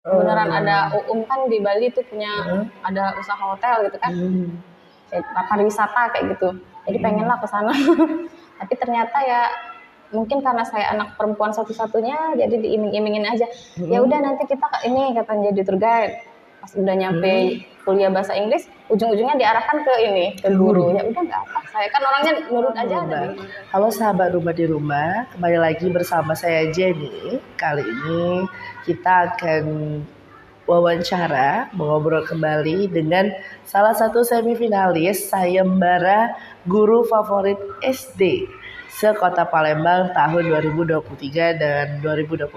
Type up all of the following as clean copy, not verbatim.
beneran ada Oh. kan di Bali tuh punya ada usaha hotel gitu kan, kayak pariwisata kayak gitu. Jadi pengen lah ke sana. Tapi ternyata ya mungkin karena saya anak perempuan satu-satunya jadi diiming-imingin aja. Ya udah nanti kita ini katanya jadi tour guide. Pas udah nyampe kuliah bahasa Inggris, ujung-ujungnya diarahkan ke ini, ke guru. Ya udah nggak apa. Saya kan orangnya nurut aja tadi. Halo sahabat rumah di rumah, kembali lagi bersama saya Jenny. Kali ini kita akan wawancara, mengobrol kembali dengan salah satu semifinalis sayembara guru favorit SD se-Kota Palembang tahun 2023 dan 2024.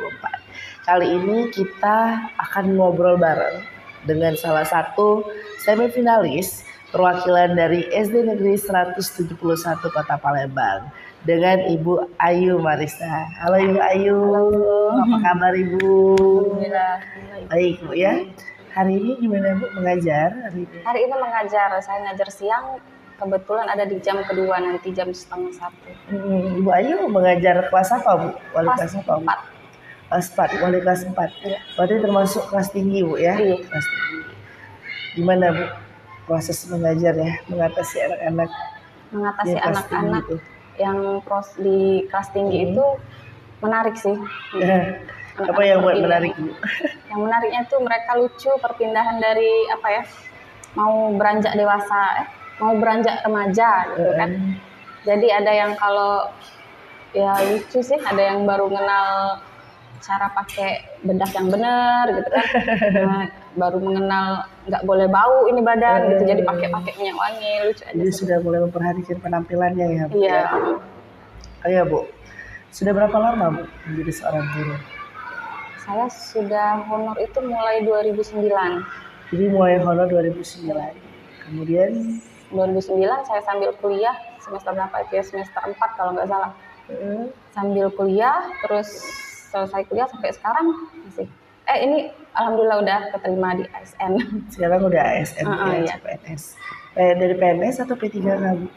Kali ini kita akan ngobrol bareng dengan salah satu semifinalis perwakilan dari SD Negeri 171 Kota Palembang dengan Ibu Ayu Marista. Halo Ibu Ayu. Apa kabar Ibu? Alhamdulillah. Baik Bu ya. Hari ini gimana Bu mengajar hari ini? Hari ini mengajar, saya ngajar siang. Kebetulan ada di jam kedua nanti jam 12:30. Ibu Ayu mengajar kelas apa Bu? Wali kelas apa Bu? 4. Kelas 4, wali kelas 4. Iya. Berarti termasuk kelas tinggi Bu ya? Iya. Kelas tinggi. Gimana Bu proses mengajar ya, mengatasi anak-anak Mengatasi di kelas anak-anak tinggi itu? yang di kelas tinggi itu menarik sih. Apa yang buat menarik Bu? Yang menariknya tuh mereka lucu, perpindahan dari apa ya, mau beranjak dewasa, mau beranjak remaja gitu kan. Jadi ada yang kalau ya lucu sih, ada yang baru kenal cara pakai bedak yang benar gitu kan. Nah, baru mengenal nggak boleh bau ini badan gitu, jadi pakai minyak wangi, lucu aja. Jadi sudah mulai memperhatikan penampilannya ya Bu? Iya. Oh ya Bu, sudah berapa lama Bu menjadi seorang guru? Saya sudah honor itu mulai 2009. Jadi mulai honor 2009. Kemudian 2009 saya sambil kuliah, semester berapa itu ya, semester 4 kalau nggak salah. Sambil kuliah, terus selesai kuliah sampai sekarang masih. Ini alhamdulillah udah keterima di ASN. Sekarang udah ASN ya, PNS. Dari PNS atau P3K?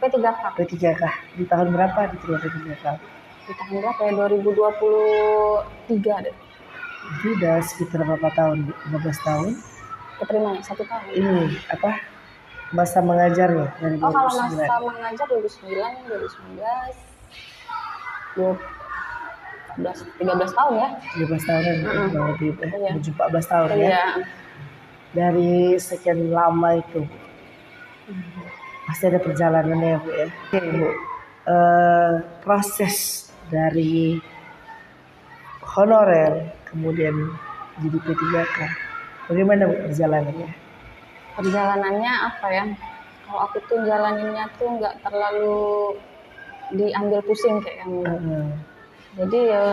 P3K. P3K. Di tahun berapa diterima P3K? Di tahun berapa ya? 2023 deh. Itu udah sekitar berapa tahun? 15 tahun? Keterima 1 tahun. Ini apa? Masa mengajarnya dari 2009? Kalau masa mengajar 2009, 2019, 13 tahun ya. 13 tahun kurang lebih menuju 14 tahun ya. Dari sekian lama itu pasti ada perjalanannya ya Bu ya. Oke Bu, proses dari honorer kemudian jadi P3K, bagaimana Bu perjalanannya? Perjalanannya apa ya? Kalau aku tuh jalaninnya tuh nggak terlalu diambil pusing kayak kamu. Jadi ya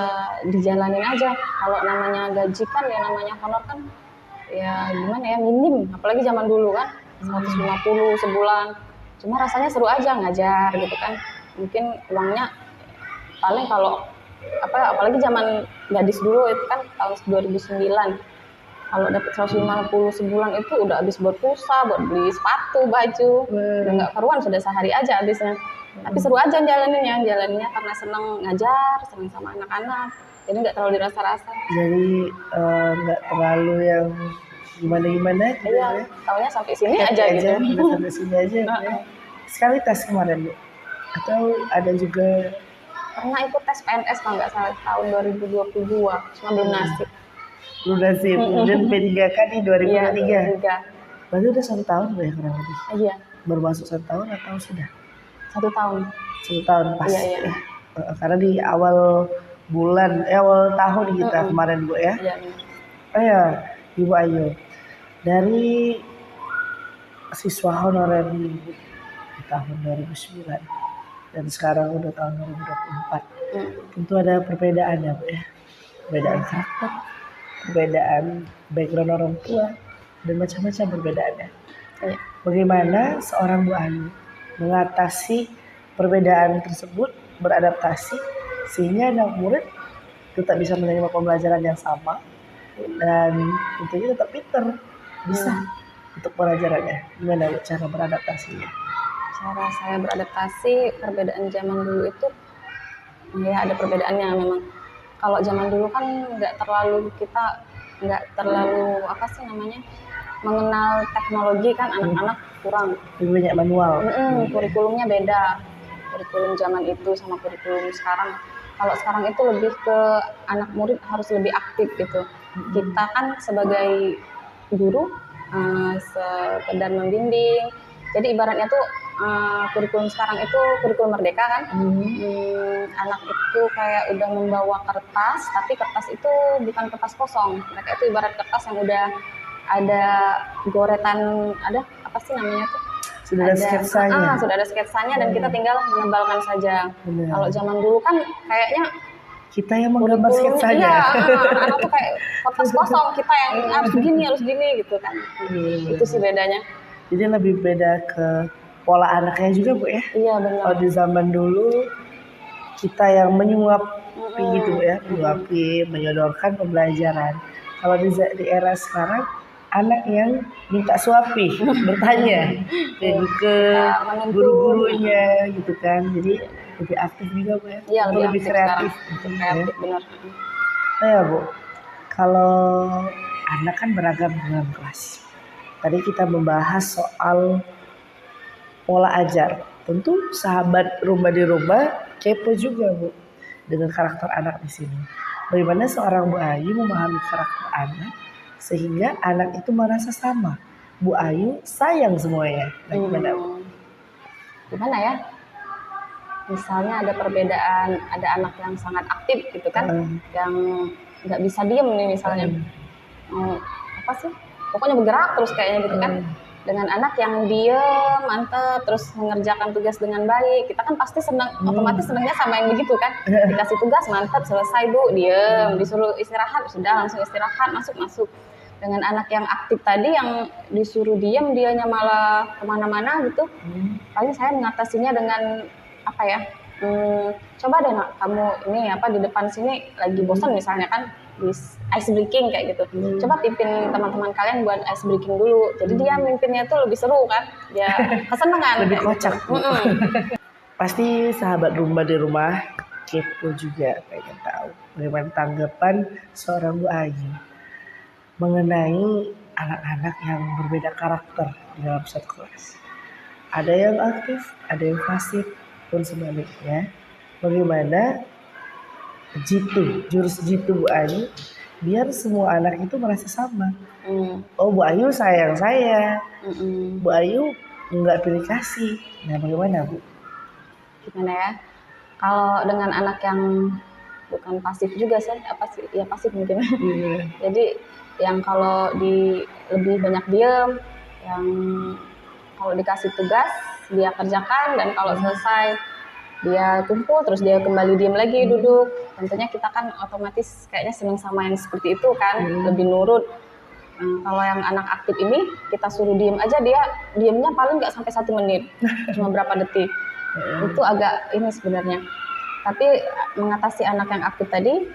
dijalanin aja. Kalau namanya gaji kan ya namanya honor kan ya gimana ya, minim. Apalagi zaman dulu kan 150 sebulan. Cuma rasanya seru aja ngajar gitu kan. Mungkin uangnya paling kalau apalagi zaman gadis dulu itu kan tahun 2009. Kalau dapat 150 sebulan itu udah habis buat pulsa, buat beli sepatu, baju. Udah nggak karuan, sudah sehari aja habisnya. Tapi seru aja jalannya karena seneng ngajar, seneng sama anak-anak. Jadi nggak terlalu dirasa-rasa. Jadi nggak terlalu yang gimana-gimana gitu ya. Taunya sampai sini aja gitu. Sampai sini aja gitu ya. Sekali tes kemarin Bu? Atau ada juga? Pernah ikut tes PNS kalau nggak salah tahun 2022, cuma belum nasib. Belum nasib, kemudian P3K di 2023. Iya, Berarti udah 1 tahun Bu ya kurang lebih? Iya. Baru masuk 1 tahun atau sudah? 1 tahun. 1 tahun pas. Iya. Karena di awal tahun kita kemarin Bu ya. Iya. Oh ya, Ibu Ayu, dari siswa honorer di tahun 2009 dan sekarang udah tahun 2024, tentu ada perbedaan ya Bu ya. Perbedaan karakter, perbedaan background orang tua, dan macam-macam perbedaannya. Bagaimana seorang Bu Ayu mengatasi perbedaan tersebut, beradaptasi sehingga anak murid tetap bisa menerima pembelajaran yang sama dan tentunya tetap pintar, bisa untuk pelajarannya. Gimana cara beradaptasinya? Cara saya beradaptasi perbedaan zaman dulu itu ya ada perbedaannya memang. Kalau zaman dulu kan nggak terlalu kita nggak terlalu apa sih namanya mengenal teknologi kan, anak-anak kurang. Lebih banyak manual. Kurikulumnya beda, kurikulum zaman itu sama kurikulum sekarang. Kalau sekarang itu lebih ke anak murid harus lebih aktif gitu. Kita kan sebagai guru sekedar membimbing. Jadi ibaratnya tuh kurikulum sekarang itu kurikulum merdeka kan. Anak itu kayak udah membawa kertas, tapi kertas itu bukan kertas kosong. Mereka itu ibarat kertas yang udah ada goretan, ada apa sih namanya tuh? Sudah ada sketsanya. Sudah ada sketsanya dan kita tinggal menebalkan saja. Kalau zaman dulu kan kayaknya kita yang menggambar sketsanya. Iya, anak tuh kayak kertas kosong, kita yang harus gini gitu kan. Itu sih bedanya. Jadi lebih beda ke pola anaknya juga Bu ya. Iya benar. Kalau di zaman dulu kita yang menyuapi gitu ya, menyuapi, menyodorkan pembelajaran. Kalau di era sekarang anak yang minta suapi, bertanya ke guru-gurunya gitu kan. Jadi lebih aktif juga Bu ya. Iya, lebih kreatif. Kreatif benar. Nah ya Bu, kalau anak kan beragam dalam kelas. Tadi kita membahas soal pola ajar. Tentu sahabat rumah di rumah kepo juga Bu dengan karakter anak di sini. Bagaimana seorang Bu Ayu memahami karakter anak sehingga anak itu merasa sama. Bu Ayu sayang semuanya. Gimana Bu? Gimana ya? Misalnya ada perbedaan, ada anak yang sangat aktif gitu kan, yang nggak bisa diem nih misalnya. Apa sih? Pokoknya bergerak terus kayaknya gitu kan. Dengan anak yang diem, mantep, terus mengerjakan tugas dengan baik, kita kan pasti senang, otomatis senangnya sama yang begitu kan. Dikasih tugas mantep, selesai Bu, diem, disuruh istirahat, sudah langsung istirahat, masuk. Dengan anak yang aktif tadi yang disuruh diem, dianya malah kemana-mana gitu. Paling saya mengatasinya dengan apa ya? Coba deh nak, kamu ini apa di depan sini lagi bosan misalnya kan, di ice breaking kayak gitu. Coba pimpin teman-teman kalian buat ice breaking dulu. Jadi dia mimpinnya tuh lebih seru kan, dia kesenangan. Lebih kocak. Pasti sahabat rumah di rumah kepo juga pengen tahu bagaimana tanggapan seorang Bu Ayu mengenai anak-anak yang berbeda karakter di dalam satu kelas. Ada yang aktif, ada yang pasif, pun sebaliknya. Bagaimana jurus jitu Bu Ayu biar semua anak itu merasa sama. Oh Bu Ayu sayang saya, Bu Ayu nggak pilih kasih. Nah bagaimana Bu? Gimana ya? Kalau dengan anak yang bukan pasif juga sih, apa sih? Ya pasif mungkin. Jadi yang kalau lebih banyak diem, yang kalau dikasih tugas dia kerjakan dan kalau selesai dia kumpul terus dia kembali diem lagi duduk. Tentunya kita kan otomatis kayaknya senang sama yang seperti itu kan, lebih nurut. Kalau yang anak aktif ini kita suruh diem aja, dia diemnya paling nggak sampai 1 menit, cuma berapa detik. Itu agak ini sebenarnya. Tapi mengatasi anak yang aktif tadi,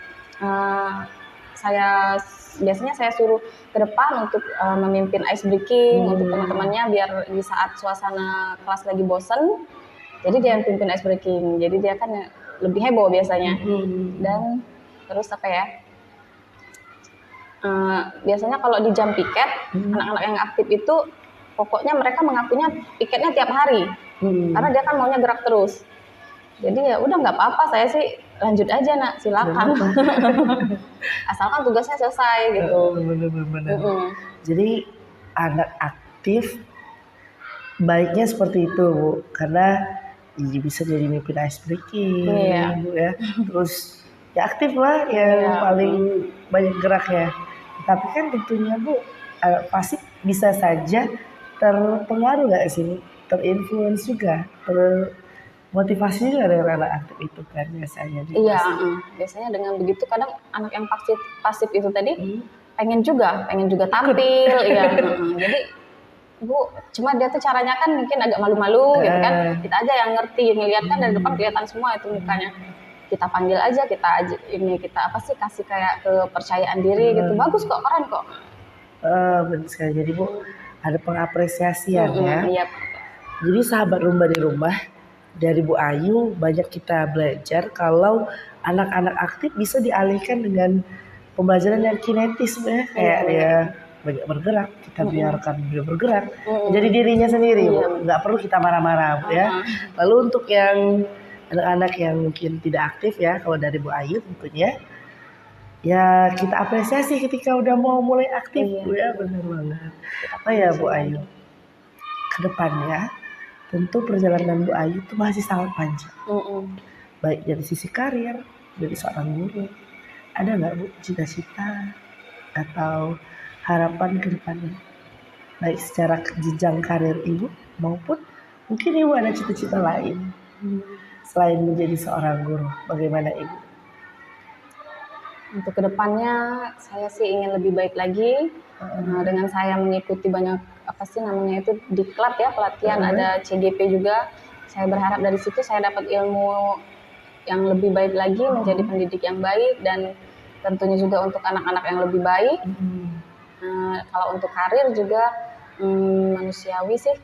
biasanya saya suruh ke depan untuk memimpin ice breaking untuk teman-temannya biar di saat suasana kelas lagi bosen, jadi dia yang pimpin ice breaking. Jadi dia kan lebih heboh biasanya. Dan terus apa ya? Biasanya kalau di jam piket, anak-anak yang aktif itu pokoknya mereka mengakunya piketnya tiap hari. Karena dia kan maunya gerak terus. Jadi ya udah nggak apa-apa, saya sih lanjut aja nak, silakan. Asalkan tugasnya selesai gitu. Benar. Jadi anak aktif baiknya seperti itu Bu, karena bisa jadi mimpin ice breaking Bu ya. Terus ya aktif lah yang paling banyak geraknya. Tapi kan tentunya Bu pasti bisa saja terpengaruh nggak sih, terinfluence juga, motivasi juga dari anak aktif itu kan biasanya. Iya, biasanya dengan begitu kadang anak yang pasif itu tadi pengen juga tampil, ya. Jadi Bu, cuma dia tuh caranya kan mungkin agak malu-malu gitu kan. Kita aja yang ngerti, ngeliat kan dari depan kelihatan semua itu mukanya. Kita panggil aja, kita kasih kayak kepercayaan diri gitu. Bagus kok, keren kok. Benar sekali. Jadi Bu ada pengapresiasian ya. Iya. Jadi sahabat rumah di rumah, dari Bu Ayu banyak kita belajar kalau anak-anak aktif bisa dialihkan dengan pembelajaran yang kinetis ya, kayak dia banyak bergerak, kita biarkan dia bergerak, jadi dirinya sendiri, Bu. Nggak perlu kita marah-marah, Bu, ya. Lalu untuk yang anak-anak yang mungkin tidak aktif ya, kalau dari Bu Ayu tentunya, ya kita apresiasi ketika udah mau mulai aktif, Bu, ya, benar banget. Oh ya Bu Ayu, ke depannya tentu perjalanan Bu Ayu itu masih sangat panjang, baik dari sisi karir, dari seorang guru. Ada nggak Bu cita-cita atau harapan ke depannya? Baik secara jenjang karir Ibu maupun mungkin Ibu ada cita-cita lain selain menjadi seorang guru. Bagaimana Ibu? Untuk kedepannya saya sih ingin lebih baik lagi. Dengan saya mengikuti banyak apa sih namanya itu diklat ya, pelatihan, ada CGP juga. Saya berharap dari situ saya dapat ilmu yang lebih baik lagi, menjadi pendidik yang baik, dan tentunya juga untuk anak-anak yang lebih baik. Kalau untuk karir juga manusiawi sih.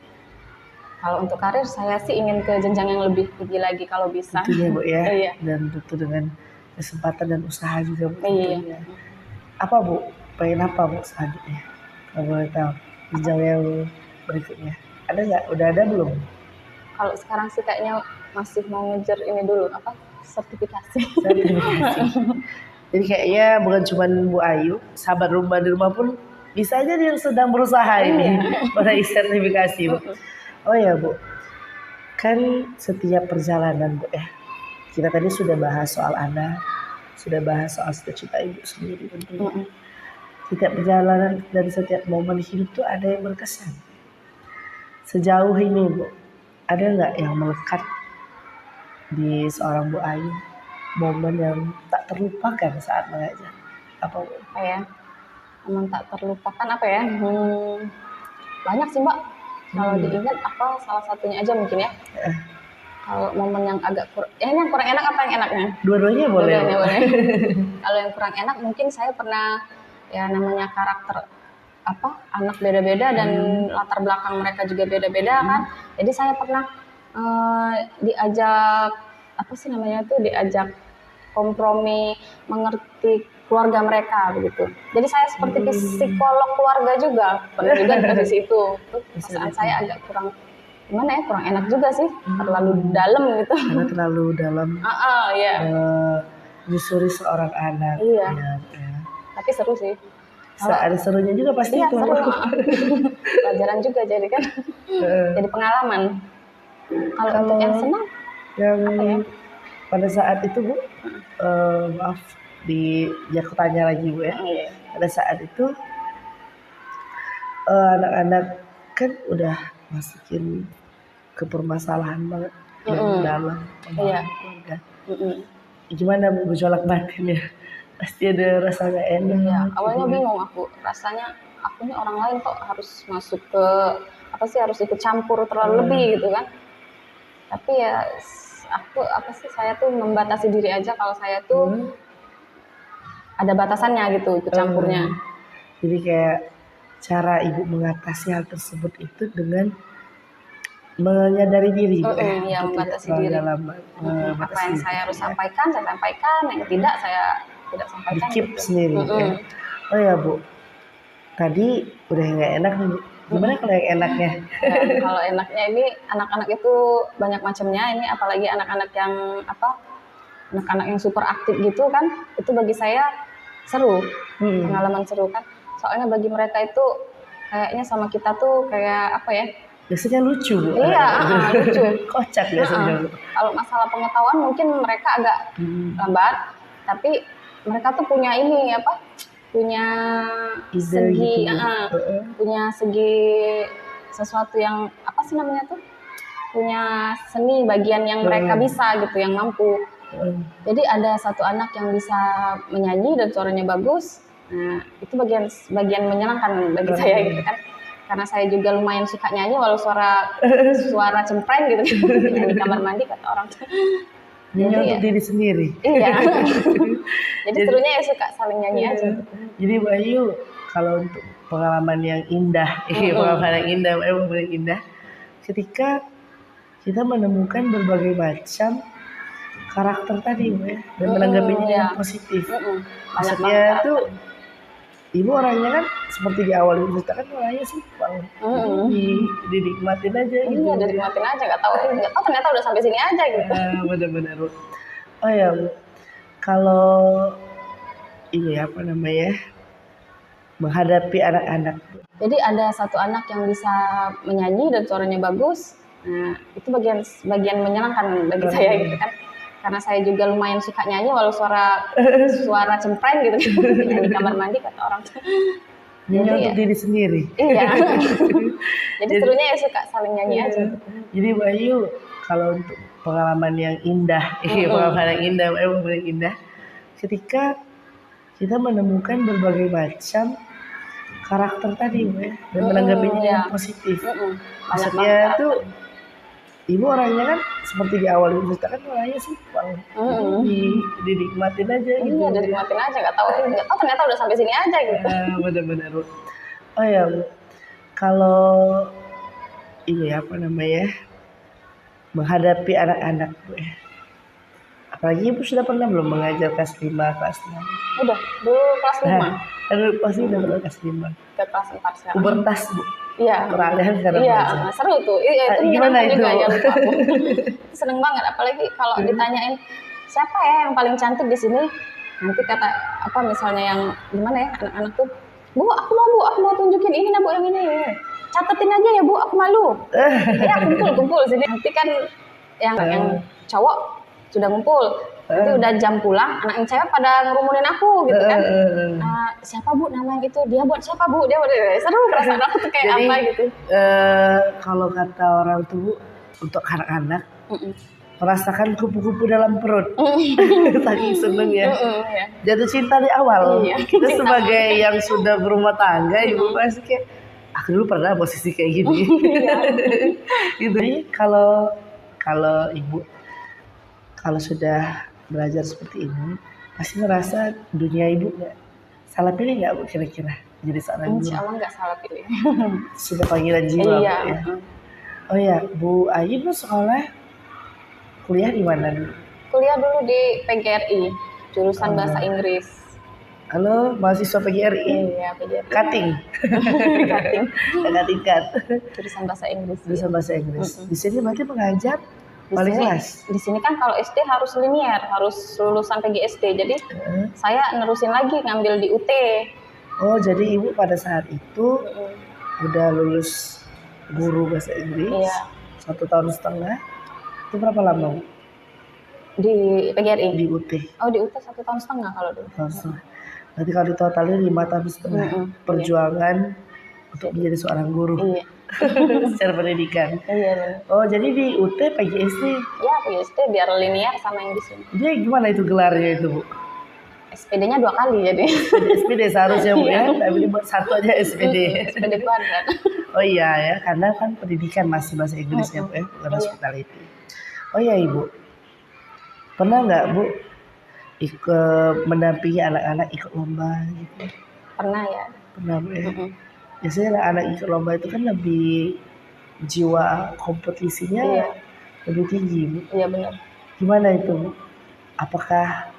Kalau untuk karir saya sih ingin ke jenjang yang lebih tinggi lagi kalau bisa. Tentunya Bu ya. Iya. Dan tentu dengan kesempatan dan usaha juga Bu. Iya. Tentunya. Apa Bu? Pengen apa Bu selanjutnya? Kalau boleh tahu jenjang yang berikutnya. Ada nggak? Udah ada belum? Kalau sekarang sih kayaknya masih mau ngejar ini dulu, apa? Sertifikasi. Jadi kayaknya bukan cuma Bu Ayu, sahabat rumah di rumah pun bisa aja yang sedang berusaha ini meraih sertifikasi Bu. Oh ya Bu, kan setiap perjalanan Bu ya, kita tadi sudah bahas soal anak, sudah bahas soal cita-cita Ibu sendiri tentunya. Setiap perjalanan dari setiap momen hidup tuh ada yang berkesan. Sejauh ini Bu, ada nggak yang melekat di seorang Bu Ayu, momen yang tak terlupakan saat mengajar? Apa Bu? Apa ya? Momen tak terlupakan apa ya? Banyak sih Mbak. Kalau diingat apa salah satunya aja mungkin ya. Kalau momen yang agak yang kurang enak apa yang enaknya? Dua-duanya boleh. Dua-duanya boleh. Kalau yang kurang enak mungkin saya pernah ya namanya karakter apa anak beda-beda dan latar belakang mereka juga beda-beda kan. Jadi saya pernah diajak apa sih namanya itu diajak kompromi mengerti keluarga mereka begitu. Jadi saya seperti psikolog keluarga juga pernah juga di posisi itu. Perasaan saya agak kurang gimana ya, kurang enak juga sih, terlalu dalam gitu. Karena terlalu dalam. Iya. Menyusuri seorang anak. Iya. Ya. Tapi seru sih. Ada serunya juga pasti. Iya, seru. Pelajaran juga jadi kan. Jadi pengalaman. Kalau untuk yang senang yang apa ya? Pada saat itu Bu, maaf aku tanya lagi Bu ya. Pada saat itu anak-anak kan udah masukin ke permasalahan banget yang dalam keluarga. Gimana Bu gejolak batin ya? Pasti ada rasa gak enak. Iya, awalnya bingung aku, rasanya aku ini orang lain kok harus masuk ke apa sih, harus ikut campur terlalu lebih gitu kan. Tapi ya aku saya tuh membatasi diri aja kalau saya tuh ada batasannya gitu ikut campurnya. Jadi kayak cara Ibu mengatasi hal tersebut itu dengan menyadari diri, ya, membatasi diri. Apa yang saya harus sampaikan, saya sampaikan, yang tidak saya tidak sampaikan. Dikip gitu. Sendiri. Ya. Oh ya Bu, tadi udah nggak enak nih. Gimana kalau yang enaknya? Ya, kalau enaknya ini anak-anak itu banyak macamnya. Ini apalagi anak-anak yang anak-anak yang super aktif gitu kan, itu bagi saya seru, pengalaman seru kan. Soalnya bagi mereka itu kayaknya sama kita tuh kayak apa ya? Biasanya lucu. Iya, lucu. Kocak biasanya. Kalau masalah pengetahuan mungkin mereka agak lambat, tapi mereka tuh punya ini apa? Punya segi, gitu. Punya segi sesuatu yang apa sih namanya tuh? Punya seni bagian yang mereka bisa gitu, yang mampu. Jadi ada satu anak yang bisa menyanyi dan suaranya bagus. Nah, itu bagian menyenangkan bagi saya gitu kan. Karena saya juga lumayan suka nyanyi walau suara cempreng gitu kan. Di kamar mandi kata orang. Nyanyi untuk diri sendiri. Iya. Jadi serunya ya suka saling nyanyi aja. Jadi Bayu, kalau untuk pengalaman yang indah, pengalaman yang indah, ketika kita menemukan berbagai macam karakter tadi Bu ya, dan menanggapinya Iya. yang positif. Banyak Maksudnya banget tuh karakternya. ibu orangnya kan seperti di awal ibu cerita kan orangnya simpel, jadi dinikmatin aja gitu Iya, Bu ya. dinikmatin aja, nggak tahu ternyata udah sampai sini aja gitu. Benar-benar Bu. Oh ya Bu, kalau ini apa namanya menghadapi anak-anak Bu. Jadi ada satu anak yang bisa menyanyi dan suaranya bagus. Nah, itu bagian menyenangkan bagi saya gitu kan. Karena saya juga lumayan suka nyanyi walau suara cempreng gitu kan. Nyanyi kamar mandi kata orang. Nyanyi Jadi untuk ya, diri sendiri. iya. Jadi serunya ya suka saling nyanyi aja. Jadi Bu Ayu kalau untuk pengalaman yang indah, pengalaman yang indah, emang yang indah, ketika kita menemukan berbagai macam karakter tadi Bu ya, dan menanggapinya Iya. yang positif. Banyak Maksudnya banget tuh karakternya. ibu orangnya kan seperti di awal ibu cerita kan orangnya simpel, jadi dinikmatin aja gitu. Iya, dinikmatin aja, nggak tahu ternyata udah sampai sini aja gitu. Benar-benar Bu. Oh ya Bu, kalau ini apa namanya menghadapi anak-anak Bu ya. Apalagi ibu sudah pernah belum mengajar kelas 5, kelas 6? Udah, dulu kelas 5, Aduh, pasti udah pernah kelas 5. ke kelas 4 sekarang. Pubertas Bu. Iya. Peralihan sekarang Iya, belajar. seru tuh. Iya, itu Gimana menyenangkan itu? juga ya lupa aku. Seneng banget apalagi kalau ditanyain siapa ya yang paling cantik di sini. Nanti kata apa misalnya yang gimana ya anak-anak tuh, Bu, aku mau tunjukin ini nah Bu yang ini. Catetin aja ya Bu, aku malu. Ya kumpul sini. Nanti kan yang cowok sudah ngumpul. Nanti udah jam pulang, anak yang cewek pada ngerumunin aku gitu kan. Siapa Bu nama yang itu? Dia buat siapa Bu? Dia buat seru perasaan aku tuh kayak Jadi, apa gitu. kalau kata orang tuh Bu, untuk anak-anak merasakan kupu-kupu dalam perut. Saking seneng ya. Ya. Jatuh cinta di awal. Iya. Kita sebagai yang sudah berumah tangga, ibu pasti kayak aku dulu pernah posisi kayak gini. Gitu. Jadi kalau ibu kalau sudah belajar seperti ini, pasti ngerasa dunia ibu nggak salah pilih nggak Bu kira-kira jadi seorang guru? Insya Allah nggak salah pilih. Sudah panggilan jiwa Iya. Bu ya. Oh ya, Bu Ayu dulu sekolah kuliah di mana dulu? Kuliah dulu di PGRI, jurusan bahasa Inggris. Halo, mahasiswa PGRI. Iya, PGRI. Cutting. Cutting. Cutting cut. Jurusan bahasa Inggris. Jurusan bahasa Inggris. Di sini berarti mengajar Di wali sini, kelas. di sini kan kalau SD harus linier, harus lulusan PGSD. Jadi saya nerusin lagi ngambil di UT. Oh, jadi ibu pada saat itu udah lulus guru bahasa Inggris. Iya. 1,5 tahun. Itu berapa lama Bu? Di PGRI. Di UT? Oh, di UT 1,5 tahun kalau dulu. 1,5 tahun. Berarti kalau ditotalin 5,5 tahun perjuangan untuk menjadi seorang guru. Iya. Secara pendidikan. Iya benar. Oh, jadi di UT PGSD. Ya PGSD biar linear sama yang di sini. Dia gimana itu gelarnya itu Bu? SPD-nya 2 kali jadi. SPD seharusnya Bu ya, tapi dibuat satu aja SPD. SPD kuadrat. Oh iya ya, karena kan pendidikan masih bahasa Inggrisnya Bu ya, bukan hospitality. Oh iya Ibu, pernah nggak Bu ikut mendampingi anak-anak ikut lomba gitu? Pernah ya. Pernah Bu ya. Biasanya anak-anak ikut lomba itu kan lebih jiwa kompetisinya lebih tinggi Bu. Iya benar. Gimana itu Bu? Apakah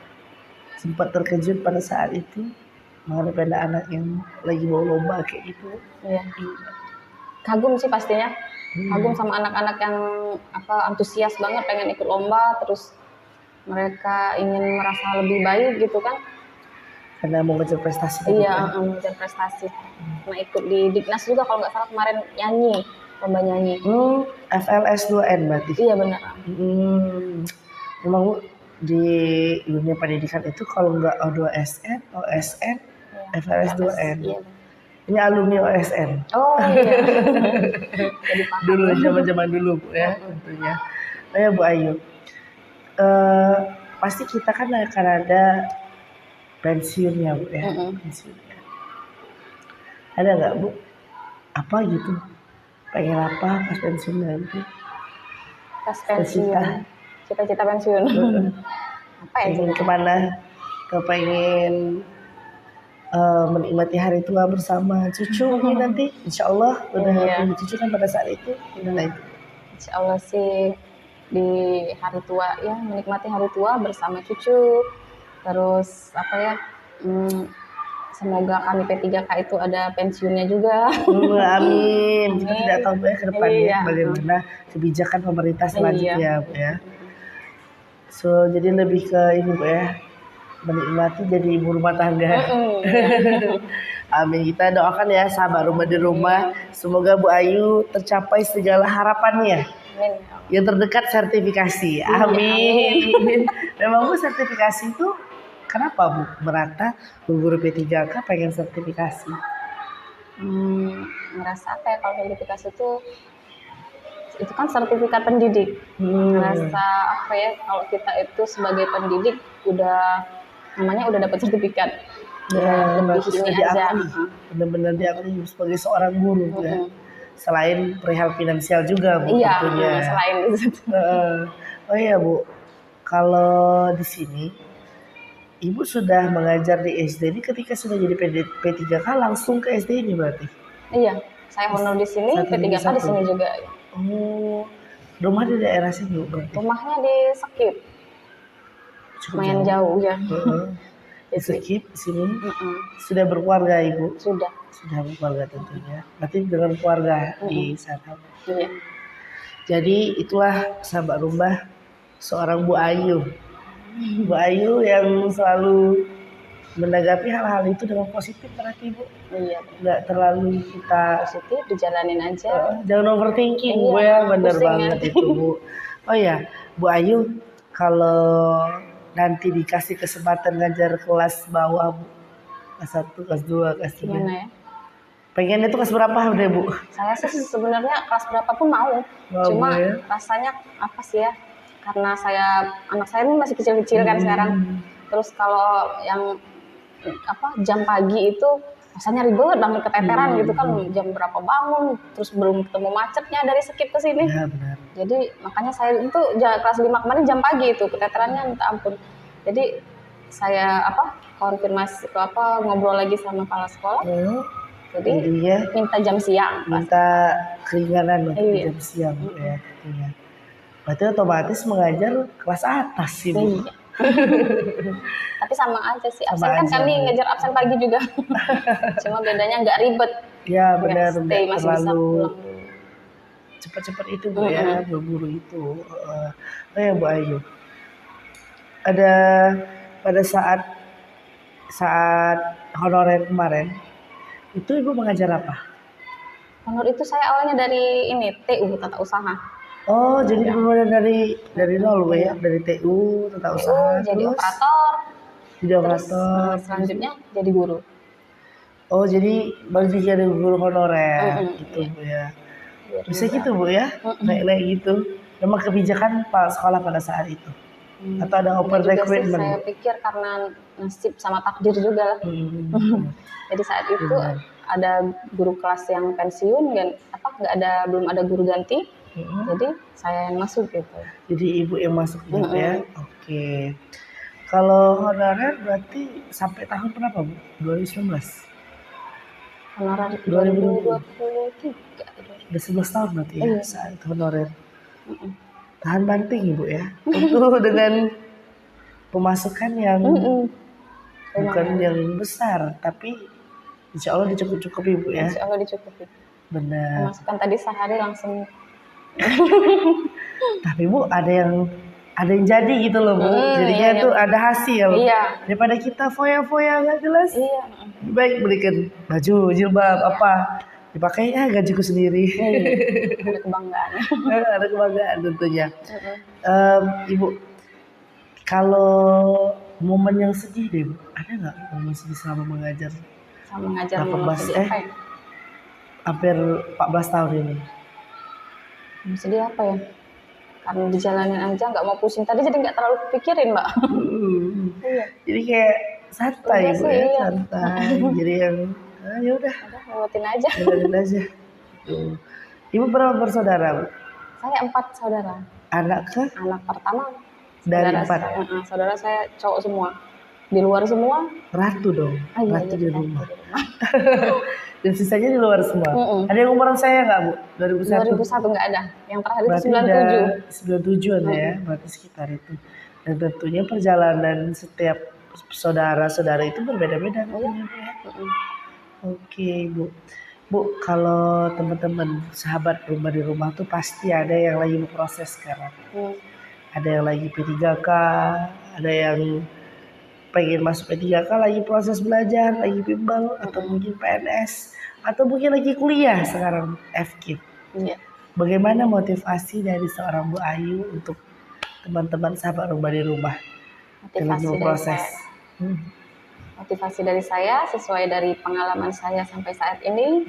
sempat terkejut pada saat itu menghadapi anak-anak yang lagi mau lomba kayak gitu? Iya. Kagum sih pastinya. Kagum sama anak-anak yang antusias banget pengen ikut lomba, terus mereka ingin merasa lebih baik gitu kan. Karena mau ngejar prestasi. Iya, ngejar prestasi. Nah ikut di Dignas juga kalau nggak salah kemarin nyanyi, lomba nyanyi. FLS 2N berarti? Iya benar. Memang Bu, di dunia pendidikan itu kalau nggak O2SN, OSN, FLS 2N. Iya. Ini alumni OSN. Oh iya. Dulu zaman-zaman dulu Bu ya tentunya. Oh ya Bu Ayu, pasti kita kan akan ada pensiunnya Bu ya. Pensiunnya. Ada nggak Bu? Apa gitu? Pengen apa pas pensiun nanti? Pas pensiun. Cita-cita pensiun. Apa ya? Pengen kemana? Kepengen menikmati hari tua bersama cucu mungkin nanti. Insya Allah udah punya cucu kan pada saat itu. Gimana itu? Insya Allah sih di hari tua ya, menikmati hari tua bersama cucu. Terus apa ya, semoga kami P3K itu ada pensiunnya juga. Amin. Kita tidak tahu Bu ya ke depannya Iya. bagaimana kebijakan pemerintah selanjutnya Iya. Bu ya. So jadi lebih ke ini Bu ya, menikmati jadi ibu rumah tangga. Amin. Kita doakan ya sahabat rumah di rumah, semoga Bu Ayu tercapai segala harapannya. Amin. Yang terdekat sertifikasi. Amin. Memang Bu sertifikasi itu kenapa Bu merata guru P3K pengen sertifikasi? Ngerasa apa ya kalau sertifikasi itu kan sertifikat pendidik. Ngerasa apa ya kalau kita itu sebagai pendidik udah dapat sertifikat. Ya, lebih ini aja. Benar-benar diakui sebagai seorang guru ya. Selain perihal finansial juga Bu Iya, tentunya. selain itu. Oh iya Bu, kalau di sini Ibu sudah mengajar di SD ini ketika sudah jadi P3K langsung ke SD ini berarti? Iya, saya honor di sini, P3K di sini juga. Oh, rumah di daerah sini Bu berarti? Rumahnya di Sekip. Lumayan jauh ya. Di Sekip sini. Sudah berkeluarga Ibu? Sudah berkeluarga tentunya. Berarti dengan keluarga di sana. Iya. Jadi itulah sahabat rumah seorang Bu Ayu. Bu Ayu yang selalu menanggapi hal-hal itu dengan positif berarti Bu. Iya. Nggak terlalu kita positif, dijalanin aja. Jangan overthinking Bu ya, bener banget itu Bu. Oh ya, Bu Ayu kalau nanti dikasih kesempatan ngajar kelas bawah Bu, kelas 1, kelas 2, kelas 3. Gimana ya? Pengen itu kelas berapa deh Bu? Saya sih sebenarnya kelas berapa pun mau. Cuma ya? Rasanya apa sih ya? Karena anak saya ini masih kecil-kecil kan sekarang. Terus kalau yang jam pagi itu rasanya ribet banget, keteteran gitu kan, jam berapa bangun, terus belum ketemu macetnya dari Sekip ke sini. Ya, benar. Jadi makanya saya itu kelas 5 kemarin jam pagi itu keteterannya minta ampun. Jadi saya konfirmasi ngobrol lagi sama kepala sekolah. Jadi minta jam siang. Minta keringanan jam siang ya. Berarti otomatis mengajar kelas atas sih Bu. Iya. Tapi sama aja sih, absen kan kami ngajar absen pagi juga. Cuma bedanya nggak ribet. Ya benar, nggak terlalu cepat-cepat itu Bu ya, buru-buru itu. Oh ya Bu Ayu, ada pada saat honorer kemarin itu Ibu mengajar apa? Honor itu saya awalnya dari TU, tata usaha. Oh, jadi mulai dari nol Bu ya, dari TU, tata usaha. Jadi operator. Terus selanjutnya jadi guru. Oh, jadi masih jadi guru honorer gitu Bu ya. Bisa gitu Bu ya, naik gitu. Memang kebijakan sekolah pada saat itu. Atau ada open recruitment? Saya pikir karena nasib sama takdir juga lah. Jadi saat itu ada guru kelas yang pensiun dan belum ada guru ganti. Jadi saya yang masuk gitu. Jadi Ibu yang masuk gitu ya. Oke. Kalau honorer berarti sampai tahun berapa Bu? 2019? Honorer 2023. Udah 11 tahun berarti ya saat honorer. Tahan banting Ibu ya. Tentu dengan pemasukan yang bukan yang besar, tapi insya Allah dicukupi Ibu ya. Insya Allah dicukupi. Benar. Pemasukan tadi sehari langsung. Tapi Bu ada yang jadi gitu loh Bu. Jadinya tuh ada hasil. Iya. Daripada kita foya-foya nggak jelas. Iya. Baik belikan baju, jilbab apa. Dipakai gajiku sendiri. Ada kebanggaan. Ada kebanggaan tentunya. Ibu, kalau momen yang sedih deh Bu, ada nggak momen sedih selama mengajar? Selama mengajar momen sedih apa ya? Hampir 14 tahun ini. Sedih apa ya? Karena dijalanin aja, nggak mau pusing tadi, jadi nggak terlalu pikirin Mbak. Iya. Jadi kayak santai Bu ya, santai. Jadi yang ya udah, lewatin aja. Ibu berapa bersaudara Bu? Saya 4 saudara. Anak pertama dari 4? Saudara saya cowok semua. Di luar semua. Ratu dong, Iya, ratu iya, di ratu rumah. di rumah. Dan sisanya di luar semua. Mm-mm. Ada yang umuran saya nggak Bu? 2001. 2001 nggak ada. Yang terakhir itu Berarti 97. udah 97 ya, berarti sekitar itu. Dan tentunya perjalanan setiap saudara-saudara itu berbeda-beda tentunya, Bu, ya. Mm-mm. Oke Bu. Bu, kalau teman-teman sahabat rumah di rumah tuh pasti ada yang lagi berproses sekarang. Hmm. Ada yang lagi P3K, ada yang pengen masuk P3K lagi proses belajar, lagi bimbel, atau mungkin PNS, atau mungkin lagi kuliah sekarang FKIP. Iya. Bagaimana motivasi dari seorang Bu Ayu untuk teman-teman sahabat rumah di rumah dalam Motivasi dari proses? saya. Motivasi dari saya sesuai dari pengalaman saya sampai saat ini,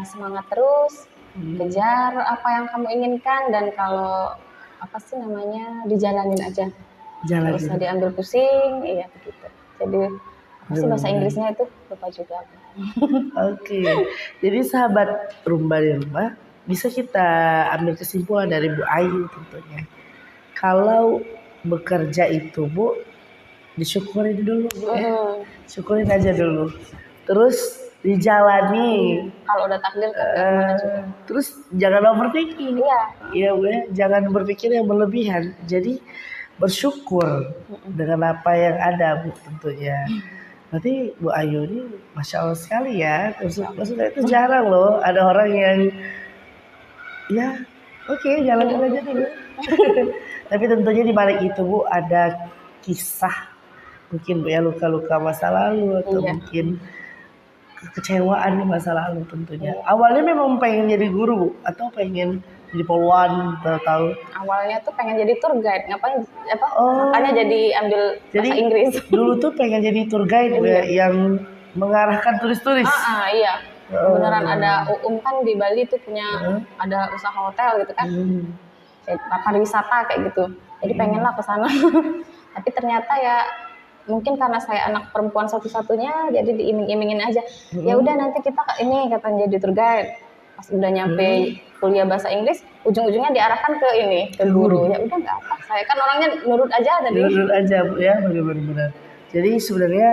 semangat terus, kejar apa yang kamu inginkan, dan kalau apa sih namanya, dijalanin aja. Jalan Nggak usah diambil pusing, iya begitu. Jadi apa sih bahasa Inggrisnya itu, lupa juga. Oke, jadi sahabat rumah di rumah bisa kita ambil kesimpulan dari Bu Ayu tentunya. Kalau bekerja itu Bu, disyukurin dulu Bu ya. Syukurin aja dulu. Terus dijalani. Kalau udah takdir mana juga. Terus jangan overthinking. Iya. Iya Bu ya, jangan berpikir yang berlebihan. Jadi bersyukur dengan apa yang ada Bu tentunya. Berarti Bu Ayu ini Masya Allah sekali ya. Maksudnya itu jarang loh ada orang yang ya oke, jalanin aja dulu. Tapi tentunya di balik itu Bu ada kisah mungkin Bu ya, luka-luka masa lalu atau mungkin kekecewaan di masa lalu tentunya. Awalnya memang pengen jadi guru Bu, atau pengen jadi poluan tahu? Awalnya tuh pengen jadi tour guide, ngapain makanya jadi ambil bahasa Inggris. Dulu tuh pengen jadi tour guide yang mengarahkan turis-turis. Iya. Beneran ada kan di Bali tuh punya ada usaha hotel gitu kan. Pariwisata kayak gitu. Jadi pengenlah ke sana. Tapi ternyata ya mungkin karena saya anak perempuan satu-satunya jadi diiming-imingin aja. Ya udah nanti kita ini katanya jadi tour guide. Pas udah nyampe kuliah bahasa Inggris, ujung-ujungnya diarahkan ke ini, ke guru. Ya udah nggak apa. Saya kan orangnya nurut aja tadi. Nurut aja Bu ya, benar-benar. Jadi sebenarnya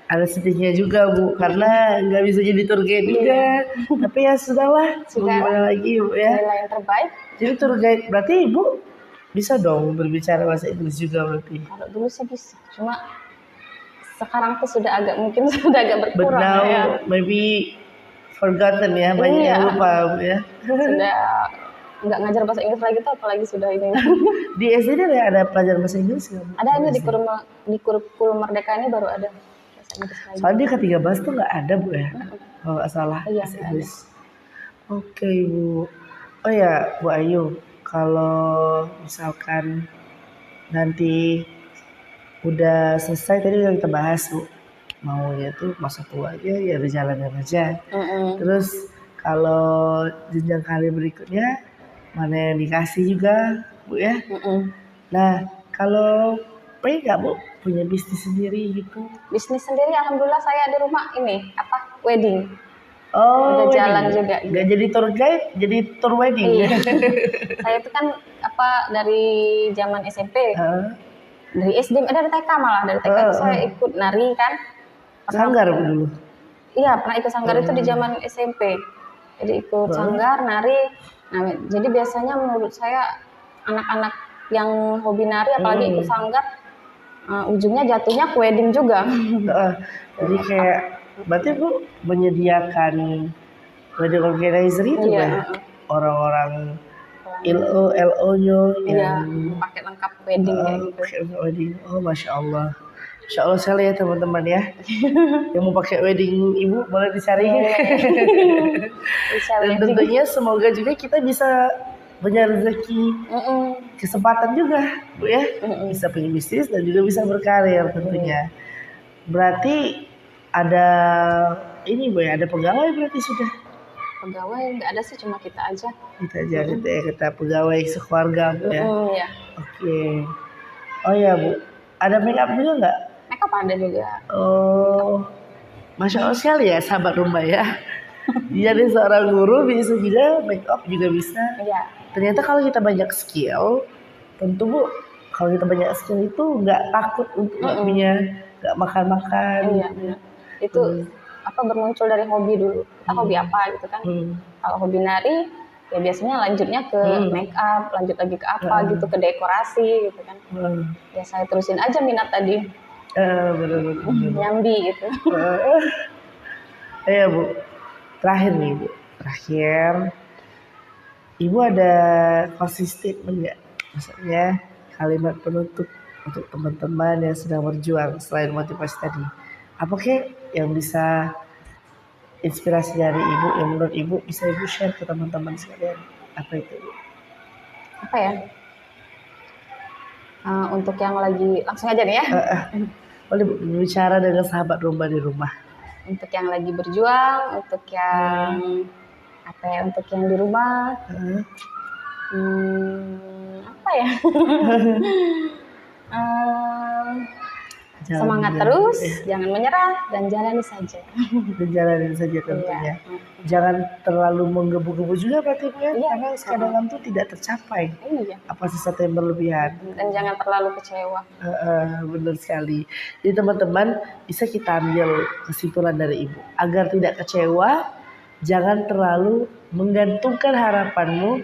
ada sedihnya juga Bu, karena nggak bisa jadi tour guide juga. Tapi ya sudahlah, gimana lagi Bu ya. Nilai yang terbaik. Jadi tour guide berarti Ibu bisa dong berbicara bahasa Inggris juga berarti. Kalau dulu sih bisa, cuma sekarang tuh sudah agak berkurang. But now maybe forgotten ya, banyak yang lupa Bu ya. Sudah nggak ngajar bahasa Inggris lagi tuh, apalagi sudah ini. Di SD ada pelajaran bahasa Inggris nggak Bu? Ada ini di kurikulum Merdeka ini baru ada bahasa Inggris lagi. Soalnya K13 tuh nggak ada Bu ya, kalau nggak salah bahasa Inggris. Oke Bu. Oh ya Bu Ayu, kalau misalkan nanti udah selesai tadi udah kita bahas Bu, maunya tuh masa tua aja ya berjalan aja. Terus kalau jenjang karir berikutnya mana yang dikasih juga Bu ya. Nah kalau pengen nggak Bu punya bisnis sendiri gitu? Bisnis sendiri, alhamdulillah saya di rumah ini wedding. Oh, udah jalan juga. Gak jadi tour guide, jadi tour wedding. Iya. Saya itu kan dari zaman SMP, dari SD, dari TK malah, dari TK itu saya ikut nari kan. Sanggar dulu. Iya, pernah ikut sanggar itu di zaman SMP. Jadi ikut sanggar, nari. Nah, jadi biasanya menurut saya anak-anak yang hobi nari, apalagi ikut sanggar, ujungnya jatuhnya ke wedding juga. Jadi kayak berarti Bu menyediakan wedding organizer itu ya, orang-orang LO-nya yang pakai lengkap wedding wedding. Oh Masya Allah. Masya Allah sekali ya teman-teman ya. Yang mau pakai wedding Ibu boleh dicari. Dan tentunya semoga juga kita bisa punya rezeki, kesempatan juga Bu ya. Bisa punya bisnis dan juga bisa berkarir tentunya. Berarti ada ini Bu ya, ada pegawai berarti sudah? Pegawai nggak ada sih, cuma kita aja. Kita aja gitu ya, kita pegawai sekeluarga Bu ya. Iya. Oke. Oh ya Bu, ada make up juga nggak? Make up ada juga. Oh, Masya Allah sekali ya sahabat rumah ya. Jadi seorang guru bisa juga make up juga bisa. Iya. Ternyata kalau kita banyak skill, tentu Bu kalau kita banyak skill itu nggak takut untuk nggak punya, nggak makan-makan. Iya, benar. Itu apa bermuncul dari hobi dulu. Kita hobi apa gitu kan. Kalau hobi nari ya biasanya lanjutnya ke make up, lanjut lagi ke apa gitu, ke dekorasi gitu kan. Ya saya terusin aja minat tadi. Bener-bener. Nyambi gitu. Ya Bu, terakhir nih Bu, Ibu ada closing statement nggak? Maksudnya kalimat penutup untuk teman-teman yang sedang berjuang selain motivasi tadi. Apa kek yang bisa inspirasi dari Ibu yang menurut Ibu bisa Ibu share ke teman-teman sekalian? Apa itu Bu? Apa ya? Untuk yang lagi langsung aja nih ya. Boleh Bu, bicara dengan sahabat rumah di rumah. Untuk yang lagi berjuang, untuk yang apa ya? Untuk yang di rumah. Apa ya? Semangat terus, jangan menyerah dan jalani saja. Dan jalanin saja tentunya. Jangan terlalu menggebu-gebu juga berarti Bu ya, karena kadang tuh tidak tercapai. Apa sesuatu yang berlebihan. Dan jangan terlalu kecewa. Benar sekali. Jadi teman-teman bisa kita ambil kesimpulan dari Ibu agar tidak kecewa. Jangan terlalu menggantungkan harapanmu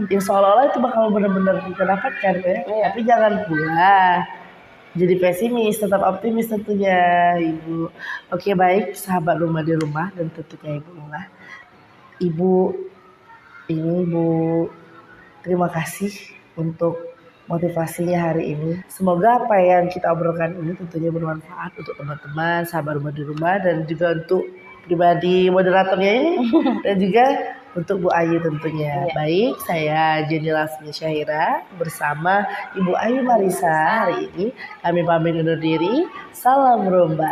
yang seolah-olah itu bakal benar-benar kita dapatkan ya. Tapi jangan pula jadi pesimis, tetap optimis tentunya Ibu. Oke baik sahabat rumah di rumah dan tentunya Ibu Luna. Ibu terima kasih untuk motivasinya hari ini. Semoga apa yang kita obrolkan ini tentunya bermanfaat untuk teman-teman, sahabat rumah di rumah dan juga untuk pribadi moderatornya ini dan juga untuk Bu Ayu tentunya. Baik, saya Jenny Lasmi Syahira bersama Ibu Ayu Marisa hari ini. Kami pamit undur diri. Salam Rumba.